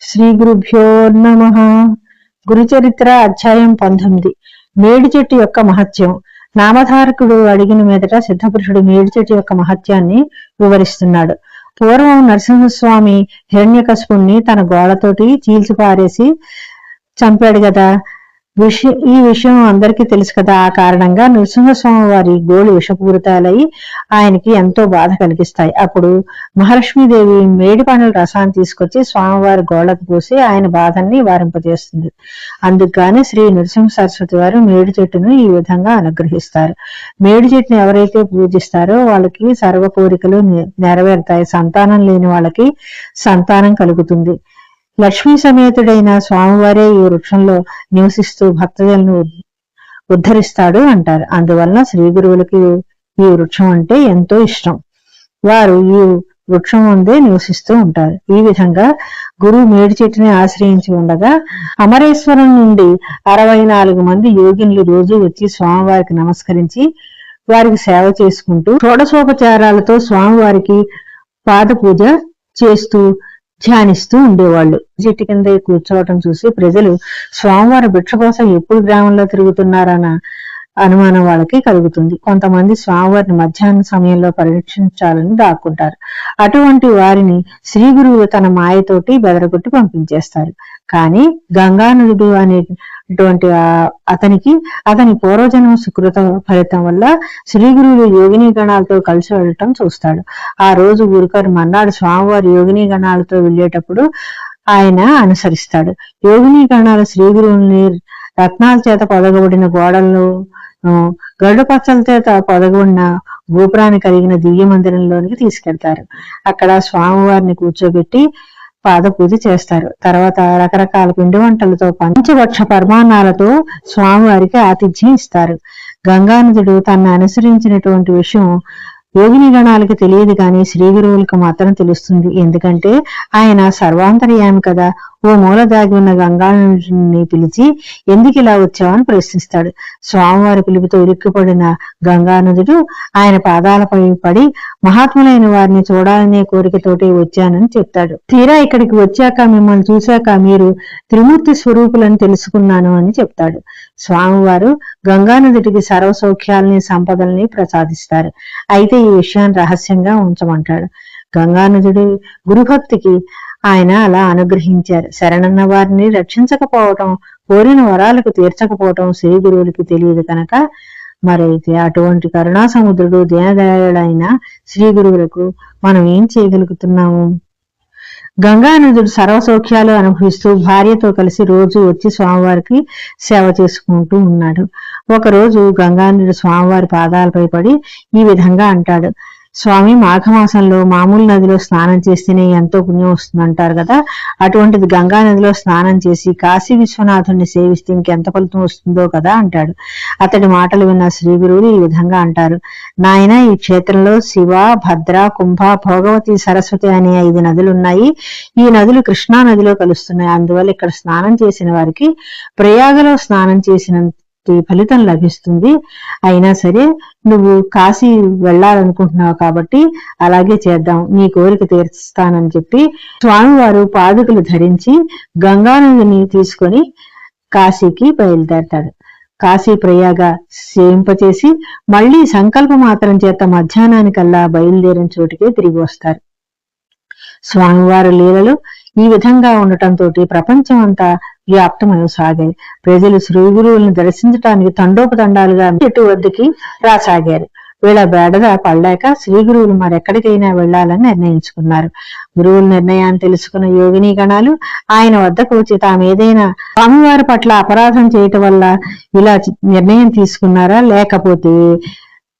శ్రీ గురుభ్యో నమః. గురుచరిత్ర అధ్యాయం 19. మేడి చెట్టు యొక్క మహత్యం. నామధారకుడు అడిగిన మీదట సిద్ధపురుషుడు మేడి చెట్టు యొక్క మహత్యాన్ని వివరిస్తున్నాడు. పూర్వం నరసింహస్వామి హిరణ్యకశిపుణ్ణి తన గోళ్లతోటి చీల్చిపారేసి చంపాడు కదా. ఈ విషయం అందరికీ తెలుసు కదా. ఆ కారణంగా నరసింహస్వామి వారి గోళ్ళు విషపూరితాలై ఆయనకి ఎంతో బాధ కలిగిస్తాయి. అప్పుడు మహాలక్ష్మీదేవి మేడి పండ్ల రసాన్ని తీసుకొచ్చి స్వామివారి గోళ్లకు పోసి ఆయన బాధల్ని వారింపజేస్తుంది. అందుకుగాని శ్రీ నరసింహ సరస్వతి వారు మేడి చెట్టును ఈ విధంగా అనుగ్రహిస్తారు. మేడి చెట్టును ఎవరైతే పూజిస్తారో వాళ్ళకి సర్వ కోరికలు నెరవేరుతాయి. సంతానం లేని వాళ్ళకి సంతానం కలుగుతుంది. లక్ష్మీ సమేతుడైన స్వామివారే ఈ వృక్షంలో నివసిస్తూ భక్తులను ఉద్ధరిస్తాడు అంటారు. అందువలన శ్రీ గురువులకి ఈ వృక్షం అంటే ఎంతో ఇష్టం. వారు ఈ వృక్షం ముందే నివసిస్తూ ఉంటారు. ఈ విధంగా గురువు మేడి చెట్టుని ఆశ్రయించి ఉండగా అమరేశ్వరం నుండి 64 మంది యోగినులు రోజు వచ్చి స్వామివారికి నమస్కరించి వారికి సేవ చేసుకుంటూ షోడశోపచారాలతో స్వామివారికి పాద పూజ చేస్తూ ధ్యానిస్తూ ఉండేవాళ్ళు. చెట్టు కింద కూర్చోవటం చూసి ప్రజలు స్వామివారి భిక్ష కోసం ఎప్పుడు గ్రామంలో తిరుగుతున్నారన్న అనుమానం వాళ్ళకి కలుగుతుంది. కొంతమంది స్వామివారిని మధ్యాహ్నం సమయంలో పరీక్షించాలని దాక్కుంటారు. అటువంటి వారిని శ్రీ గురువు తన మాయతోటి బెదరగొట్టి పంపించేస్తారు. కానీ గంగానదుడు అనేటువంటి అతని పూర్వజన్మ సుకృత ఫలితం వల్ల శ్రీ గురువులు యోగిని గణాలతో కలిసి వెళ్ళటం చూస్తాడు. ఆ రోజు ఊరికరు మన్నాడు స్వామివారి యోగిని గణాలతో వెళ్ళేటప్పుడు ఆయన అనుసరిస్తాడు. యోగిని గణాలు శ్రీ గురువుని రత్నాల చేత పొదగబడిన గోడలను గరుడ పచ్చల చేత పొదగబడిన గోపురాన్ని కలిగిన దివ్య మందిరంలోనికి తీసుకెళ్తారు. అక్కడ స్వామివారిని కూర్చోబెట్టి పాద పూజ చేస్తారు. తర్వాత రకరకాల పిండి వంటలతో పంచభక్ష పరమాన్నాలతో స్వామివారికి ఆతిథ్యం ఇస్తారు. గంగానదుడు తనను అనుసరించినటువంటి విషయం యోగిని గణాలకి తెలియదు కానీ శ్రీ గురువులకు మాత్రం తెలుస్తుంది. ఎందుకంటే ఆయన సర్వాంతర్యామి కదా. ఓ మూల దాగి ఉన్న గంగానదుడిని పిలిచి ఎందుకు ఇలా వచ్చావని ప్రశ్నిస్తాడు. స్వామివారి పిలుపుతో ఉలిక్కిపడిన గంగానదుడు ఆయన పాదాలపై పడి మహాత్ములైన వారిని చూడాలనే కోరికతోటి వచ్చానని చెప్తాడు. తీరా ఇక్కడికి వచ్చాక మిమ్మల్ని చూశాక మీరు త్రిమూర్తి స్వరూపులని తెలుసుకున్నాను అని చెప్తాడు. స్వామివారు గంగానదుడికి సర్వ సౌఖ్యాలని సంపదల్ని ప్రసాదిస్తారు. అయితే ఈ విషయాన్ని రహస్యంగా ఉంచమంటాడు. గంగానదుడి గురుభక్తికి ఆయన అలా అనుగ్రహించారు. శరణన్న వారిని రక్షించకపోవటం, కోరిన వరాలకు తీర్చకపోవటం శ్రీ గురువులకి తెలియదు కనుక మరైతే అటువంటి కరుణా సముద్రుడు దీనదయాళుడైన శ్రీ గురువులకు మనం ఏం చేయగలుగుతున్నాము? గంగానదుడు సర్వసౌఖ్యాలు అనుభవిస్తూ భార్యతో కలిసి రోజు వచ్చి స్వామివారికి సేవ చేసుకుంటూ ఉన్నాడు. ఒకరోజు గంగానదుడు స్వామివారి పాదాలపై పడి ఈ విధంగా అంటాడు. స్వామి, మాఘమాసంలో మామూలు నదిలో స్నానం చేస్తేనే ఎంతో పుణ్యం వస్తుందంటారు కదా. అటువంటిది గంగా నదిలో స్నానం చేసి కాశీ విశ్వనాథుడిని సేవిస్తే ఇంకెంత ఫలితం వస్తుందో కదా అంటాడు. అతడి మాటలు విన్న శ్రీ గురువులు ఈ విధంగా అంటారు. నాయన, ఈ క్షేత్రంలో శివ, భద్ర, కుంభ, భోగవతి, సరస్వతి అనే 5 నదులున్నాయి. ఈ నదులు కృష్ణా నదిలో కలుస్తున్నాయి. అందువల్ల ఇక్కడ స్నానం చేసిన వారికి ప్రయాగలో స్నానం చేసిన ఫలితం లభిస్తుంది. అయినా సరే నువ్వు కాశీ వెళ్ళాలనుకుంటున్నావు కాబట్టి అలాగే చేద్దాం, నీ కోరిక తీర్చుతానని చెప్పి స్వామివారు పాదుకలు ధరించి గంగానదిని తీసుకొని కాశీకి బయలుదేరతాడు. కాశీ ప్రయాగ సేవింపచేసి మళ్లీ సంకల్ప మాత్రం చేత మధ్యాహ్నానికల్లా బయలుదేరిన చోటికే తిరిగి వస్తారు. స్వామివారి లీలలు ఈ విధంగా ఉండటంతో ప్రపంచం అంతా వ్యాప్తమవసాగాయి. ప్రజలు శ్రీ గురువులను దర్శించడానికి తండోపతండాలుగా చెట్టు వద్దకి రాసాగారు. వీళ్ళ బేడద పడలేక శ్రీ గురువులు మరెక్కడికైనా వెళ్లాలని నిర్ణయించుకున్నారు. గురువుల నిర్ణయాన్ని తెలుసుకున్న యోగిని గణాలు ఆయన వద్దకు వచ్చి తామేదైనా స్వామివారి పట్ల అపరాధం చేయటం వల్ల ఇలా నిర్ణయం తీసుకున్నారా, లేకపోతే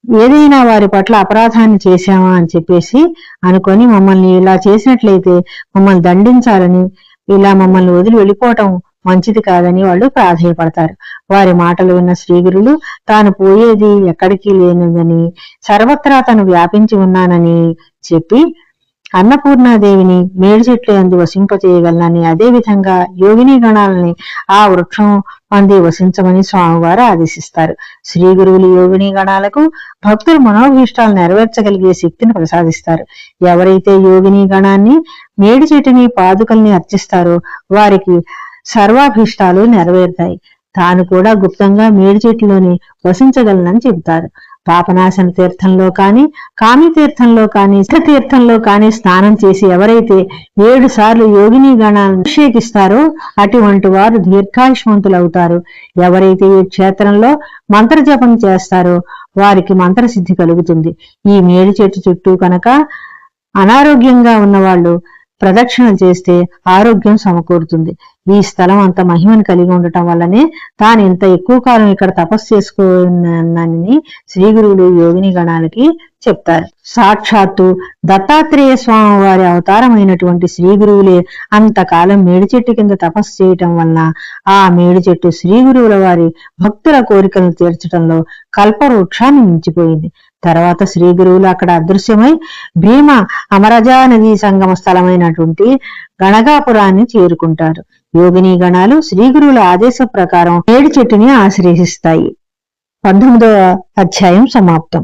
ఏదైనా వారి పట్ల అపరాధాన్ని చేశామా అని చెప్పేసి అనుకొని మమ్మల్ని ఇలా చేసినట్లయితే మమ్మల్ని దండించాలని, ఇలా మమ్మల్ని వదిలి వెళ్ళిపోవటం మంచిది కాదని వాళ్ళు ప్రాధేయపడతారు. వారి మాటలు విన్న శ్రీగురులు తాను పోయేది ఎక్కడికి లేనిదని, సర్వత్రా తను వ్యాపించి ఉన్నానని చెప్పి అన్నపూర్ణాదేవిని మేడి చెట్ల యందు వసింపచేయగలనని, అదే విధంగా యోగిని గణాలని ఆ వృక్షం అంది వసించమని స్వామివారు ఆదేశిస్తారు. శ్రీ గురువులు యోగిని గణాలకు భక్తులు మనోభీష్టాలు నెరవేర్చగలిగే శక్తిని ప్రసాదిస్తారు. ఎవరైతే యోగిని గణాన్ని, మేడి చెట్టుని, పాదుకల్ని అర్చిస్తారో వారికి సర్వాభీష్టాలు నెరవేరుతాయి. తాను కూడా గుప్తంగా మేడి చెట్టులోని వసించగలనని చెబుతారు. పాపనాశన తీర్థంలో కాని, కామి తీర్థంలో కాని, తీర్థంలో కాని స్నానం చేసి ఎవరైతే 7 సార్లు యోగిని గణాలను అభిషేకిస్తారో అటువంటి వారు దీర్ఘాయుష్మంతులవుతారు. ఎవరైతే ఈ క్షేత్రంలో మంత్రజపం చేస్తారో వారికి మంత్రసిద్ధి కలుగుతుంది. ఈ మేడి చెట్టు చుట్టూ కనుక అనారోగ్యంగా ఉన్నవాళ్ళు ప్రదక్షిణలు చేస్తే ఆరోగ్యం సమకూరుతుంది. ఈ స్థలం అంత మహిమను కలిగి ఉండటం వల్లనే తాను ఇంత ఎక్కువ కాలం ఇక్కడ తపస్సు చేసుకున్నానని శ్రీ గురువులు యోగిని గణాలకి చెప్తారు. సాక్షాత్తు దత్తాత్రేయ స్వామి వారి అవతారమైనటువంటి శ్రీ గురువులే అంతకాలం మేడి చెట్టు కింద తపస్సు చేయటం వలన ఆ మేడి చెట్టు శ్రీ గురువుల వారి భక్తుల కోరికలను తీర్చడంలో కల్పవృక్షాన్ని మించిపోయింది. తర్వాత శ్రీ గురువులు అక్కడ అదృశ్యమై భీమ అమరజా నదీ సంగమ స్థలమైనటువంటి గణగాపురాన్ని చేరుకుంటారు. యోగిని గణాలు శ్రీ గురువుల ఆదేశ ప్రకారం మేడి చెట్టుని ఆశ్రయిస్తాయి. 19వ అధ్యాయం సమాప్తం.